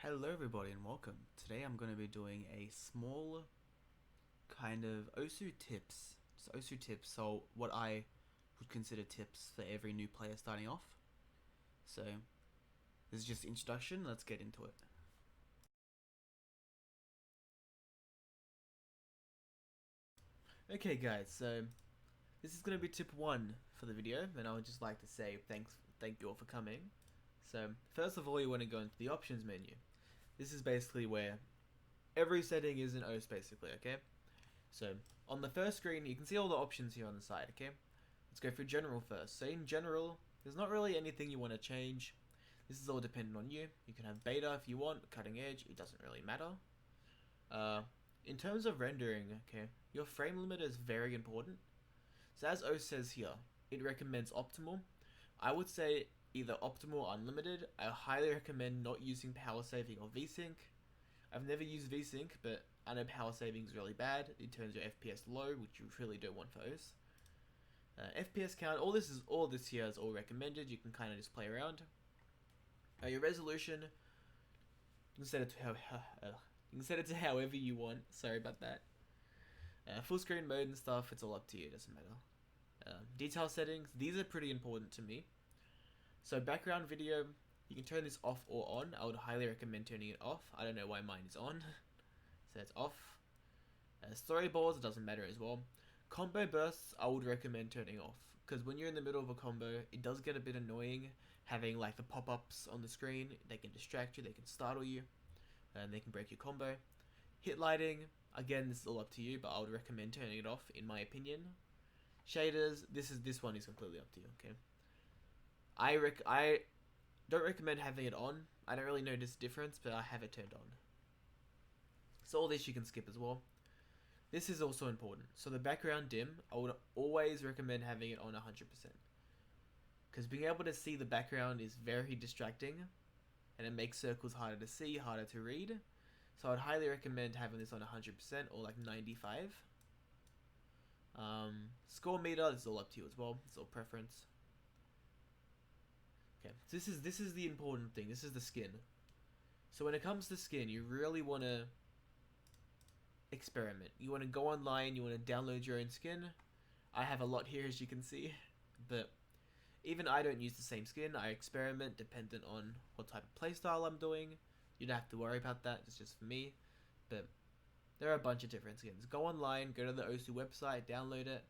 Hello everybody and welcome. Today I'm going to be doing a small kind of OSU tips. OSU tips, so what I would consider tips for every new player starting off. So this is just introduction, let's get into it. Okay guys, so this is going to be tip 1 for the video, and I would just like to say thank you all for coming. So first of all, you want to go into the options menu. This is basically where every setting is in OS basically, okay? So on the first screen, you can see all the options here on the side, okay? Let's go through general first. So in general, there's not really anything you want to change. This is all dependent on you. You can have beta if you want, cutting edge, it doesn't really matter. In terms of rendering, okay, your frame limiter is very important. So as O says here, it recommends optimal. I would say either optimal or unlimited. I highly recommend not using power saving or VSync. I've never used VSync, but I know power saving is really bad. It turns your FPS low, which you really don't want for OS. FPS count, all this here is all recommended. You can kind of just play around. Your resolution, you can set it to however you want. Sorry about that. Full screen mode and stuff, it's all up to you. It doesn't matter. Detail settings, these are pretty important to me. So background video, you can turn this off or on. I would highly recommend turning it off. I don't know why mine is on. So it's off. Storyboards, it doesn't matter as well. Combo bursts, I would recommend turning off. Because when you're in the middle of a combo, it does get a bit annoying having like the pop-ups on the screen. They can distract you, they can startle you, and they can break your combo. Hit lighting, again, this is all up to you, but I would recommend turning it off in my opinion. Shaders, this one is completely up to you, okay? I don't recommend having it on. I don't really notice difference, but I have it turned on. So all this you can skip as well. This is also important. So the background dim, I would always recommend having it on 100%. Because being able to see the background is very distracting, and it makes circles harder to see, harder to read. So I'd highly recommend having this on 100% or like 95. Score meter, this is all up to you as well. It's all preference. Okay, so this is the important thing. This is the skin. So when it comes to skin, you really want to experiment. You want to go online, you want to download your own skin. I have a lot here, as you can see, but even I don't use the same skin. I experiment dependent on what type of playstyle I'm doing. You don't have to worry about that, it's just for me. But there are a bunch of different skins. Go online, go to the OSU website, download it.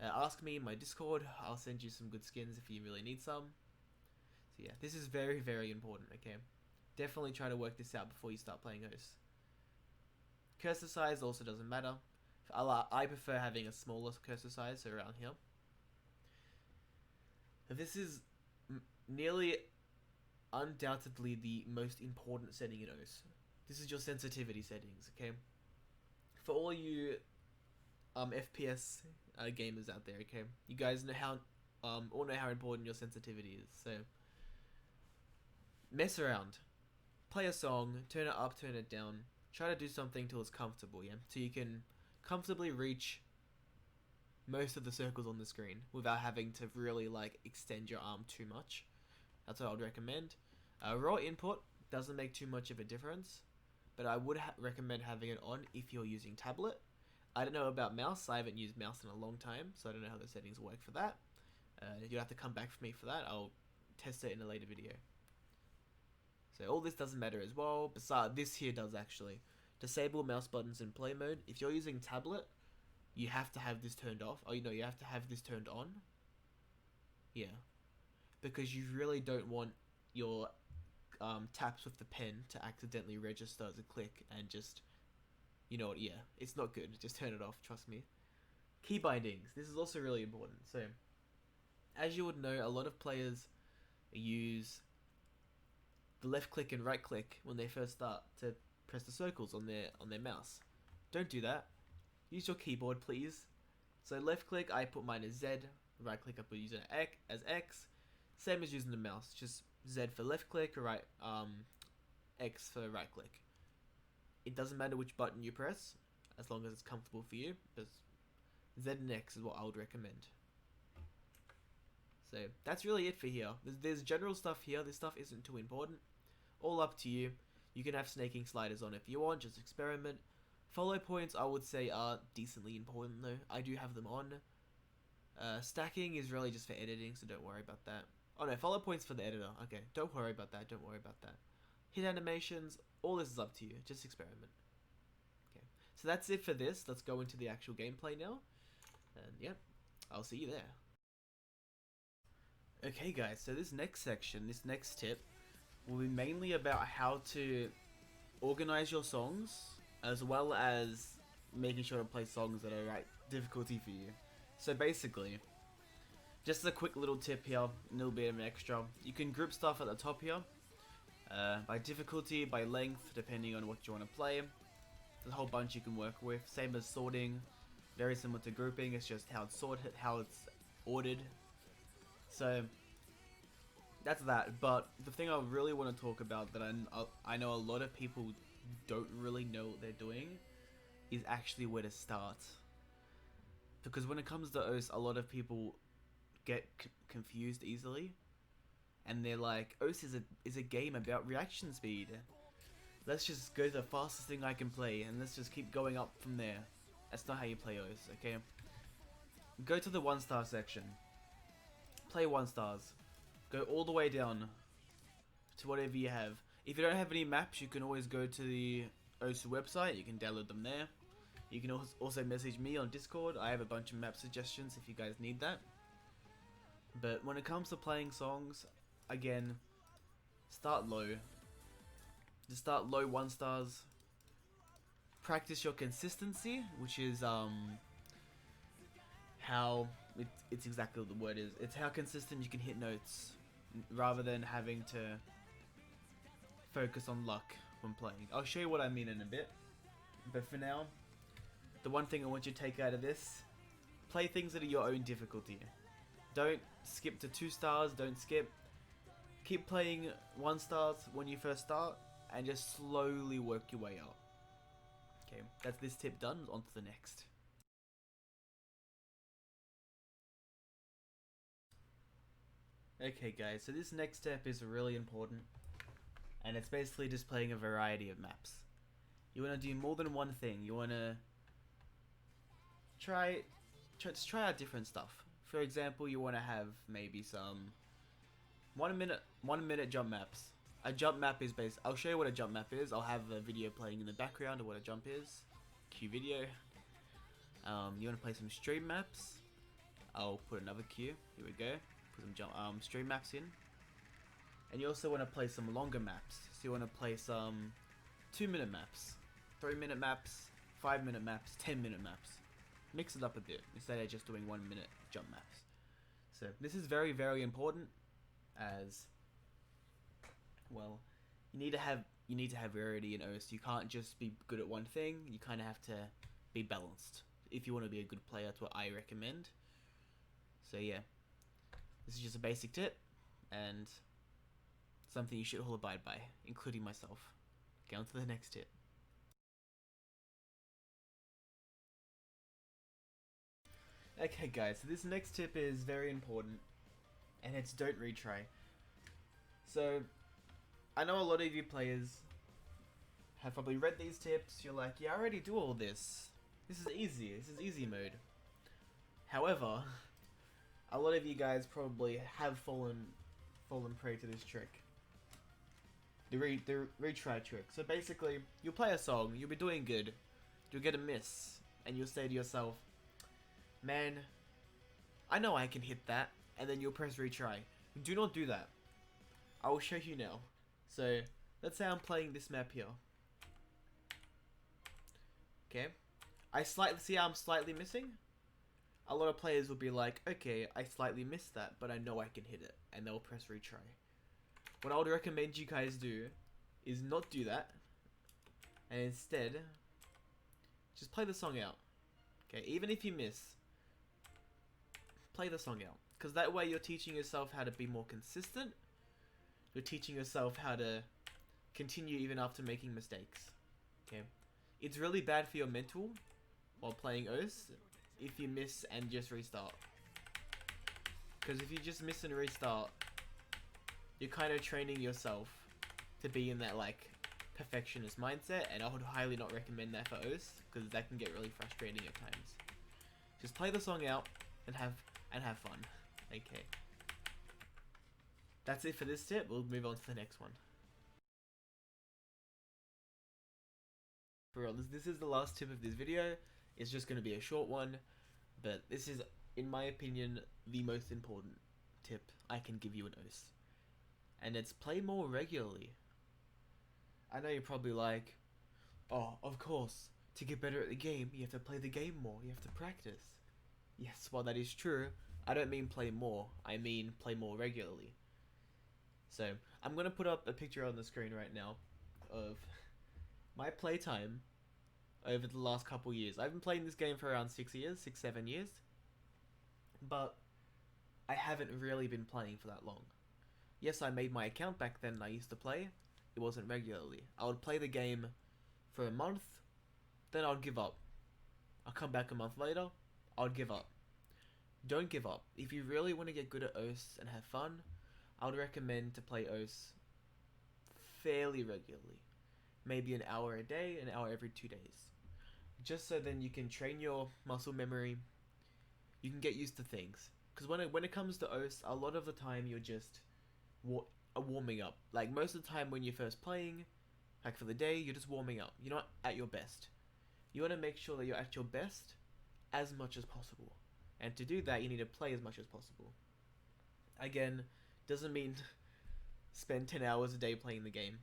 Ask me in my Discord, I'll send you some good skins if you really need some. So yeah, this is very, very important, okay? Definitely try to work this out before you start playing OS. Cursor size also doesn't matter. I prefer having a smaller cursor size, so around here. This is nearly undoubtedly the most important setting in OS. This is your sensitivity settings, okay? For all you FPS gamers out there, okay? You guys know how all know how important your sensitivity is. So mess around, play a song, turn it up, turn it down. Try to do something till it's comfortable, yeah? So you can comfortably reach most of the circles on the screen without having to really like extend your arm too much. That's what I would recommend. Raw input doesn't make too much of a difference, but I would recommend having it on if you're using tablet. I don't know about mouse. I haven't used mouse in a long time, so I don't know how the settings work for that. You'll have to come back for me for that. I'll test it in a later video. So all this doesn't matter as well. Besides, this here does actually. Disable mouse buttons in play mode. If you're using tablet, you have to have this turned off. Oh, you have to have this turned on. Yeah. Because you really don't want your taps with the pen to accidentally register as a click and just, yeah, it's not good. Just turn it off, trust me. Key bindings. This is also really important. So, as you would know, a lot of players use the left click and right click when they first start to press the circles on their mouse. Don't do that. Use your keyboard, please. So left click, I put mine as Z. Right click, I put using as X. Same as using the mouse, just Z for left click, or X for right click. It doesn't matter which button you press, as long as it's comfortable for you. But Z and X is what I would recommend. So that's really it for here. There's general stuff here. This stuff isn't too important. All up to you. You can have snaking sliders on if you want, just experiment. Follow points, I would say, are decently important though. I do have them on. Stacking is really just for editing, so don't worry about that. Oh no, follow points for the editor. Okay, don't worry about that, don't worry about that. Hit animations, all this is up to you. Just experiment. Okay, so that's it for this. Let's go into the actual gameplay now. And yep, I'll see you there. Okay guys, so this next section, this next tip, will be mainly about how to organize your songs, as well as making sure to play songs that are right difficulty for you. So basically, just a quick little tip here, a little bit of an extra. You can group stuff at the top here, by difficulty, by length, depending on what you want to play. There's a whole bunch you can work with. Same as sorting, very similar to grouping. It's just how it's sorted, how it's ordered. So that's that. But the thing I really want to talk about that I know a lot of people don't really know what they're doing is actually where to start. Because when it comes to OS, a lot of people get confused easily, and they're like, OS is a game about reaction speed. Let's just go to the fastest thing I can play, and let's just keep going up from there. That's not how you play OS, okay? Go to the 1-star section. Play 1 stars. Go all the way down to whatever you have. If you don't have any maps, you can always go to the OS website. You can download them there. You can also message me on Discord. I have a bunch of map suggestions if you guys need that. But when it comes to playing songs, again, start low. Just start low 1 stars. Practice your consistency, which is how it's exactly what the word is. It's how consistent you can hit notes, rather than having to focus on luck when playing. I'll show you what I mean in a bit. But for now, the one thing I want you to take out of this, play things that are your own difficulty. Don't skip to 2 stars, don't skip. Keep playing 1 stars when you first start, and just slowly work your way up. Okay, that's this tip done, on to the next. Okay guys, so this next step is really important, and it's basically just playing a variety of maps. You want to do more than one thing. You want to try out different stuff. For example, you want to have maybe some 1 minute jump maps. A jump map is based. I'll show you what a jump map is. I'll have a video playing in the background of what a jump is. Cue video. You want to play some stream maps. I'll put another cue. Here we go. Put some stream maps in. And you also want to play some longer maps. So you want to play some 2-minute maps, 3-minute maps, 5-minute maps, 10-minute maps. Mix it up a bit instead of just doing 1-minute jump maps. So this is very, very important, as well. You need to have variety in OS. You can't just be good at one thing. You kind of have to be balanced if you want to be a good player. That's what I recommend. So yeah, this is just a basic tip, and something you should all abide by, including myself. Okay, on to the next tip. Okay guys, so this next tip is very important, and it's don't retry. So, I know a lot of you players have probably read these tips. You're like, yeah, I already do all this. This is easy. This is easy mode. However, a lot of you guys probably have fallen prey to this trick. The retry trick. So basically, you'll play a song, you'll be doing good, you'll get a miss, and you'll say to yourself, man, I know I can hit that, and then you'll press retry. Do not do that. I will show you now. So, let's say I'm playing this map here. Okay. See how I'm slightly missing? A lot of players will be like, okay, I slightly missed that, but I know I can hit it, and they'll press retry. What I would recommend you guys do is not do that, and instead, just play the song out. Okay, even if you miss, play the song out. Because that way you're teaching yourself how to be more consistent. You're teaching yourself how to continue even after making mistakes. Okay, it's really bad for your mental while playing OS if you miss and just restart. Because if you just miss and restart, you're kind of training yourself to be in that like perfectionist mindset, and I would highly not recommend that for OS, because that can get really frustrating at times. Just play the song out and have fun. Okay. That's it for this tip. We'll move on to the next one. For real, this is the last tip of this video. It's just going to be a short one, but this is, in my opinion, the most important tip I can give you in OS. And it's play more regularly. I know you're probably like, oh, of course, to get better at the game, you have to play the game more, you have to practice. Yes, while that is true, I don't mean play more, I mean play more regularly. So, I'm going to put up a picture on the screen right now of my playtime over the last couple years. I've been playing this game for around 6 years, 7 years, but I haven't really been playing for that long. Yes, I made my account back then and I used to play. It wasn't regularly. I would play the game for a month, then I would give up. I'll come back a month later, I would give up. Don't give up. If you really want to get good at OS and have fun, I would recommend to play OS fairly regularly. Maybe an hour a day, an hour every 2 days. Just so then you can train your muscle memory, you can get used to things. Because when it comes to OS, a lot of the time you're just warming up. Like most of the time when you're first playing, like for the day, you're just warming up. You're not at your best. You want to make sure that you're at your best as much as possible. And to do that, you need to play as much as possible. Again, doesn't mean spend 10 hours a day playing the game.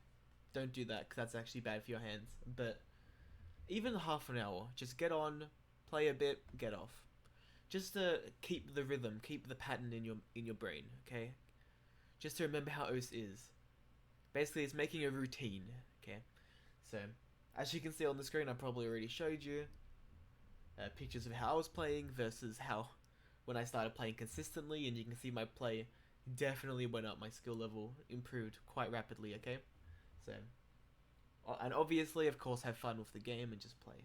Don't do that, because that's actually bad for your hands. But even half an hour, just get on, play a bit, get off. Just to keep the rhythm, keep the pattern in your brain, okay? Just to remember how OS is. Basically, it's making a routine, okay? So, as you can see on the screen, I probably already showed you pictures of how I was playing versus how when I started playing consistently, and you can see my play definitely went up, my skill level improved quite rapidly, okay? So, and obviously, of course, have fun with the game and just play.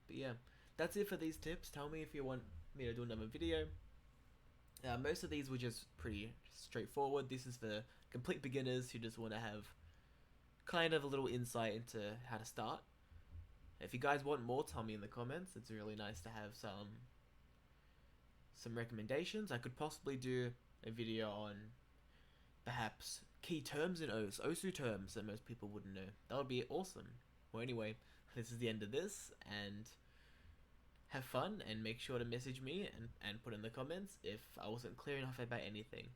But yeah, that's it for these tips. Tell me if you want me to do another video. Most of these were just pretty straightforward. This is for complete beginners who just want to have kind of a little insight into how to start. If you guys want more, tell me in the comments. It's really nice to have some recommendations. I could possibly do a video on perhaps key terms in OS, OSU terms that most people wouldn't know. That would be awesome. Well, anyway, this is the end of this, and have fun, and make sure to message me and put in the comments if I wasn't clear enough about anything.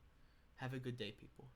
Have a good day, people.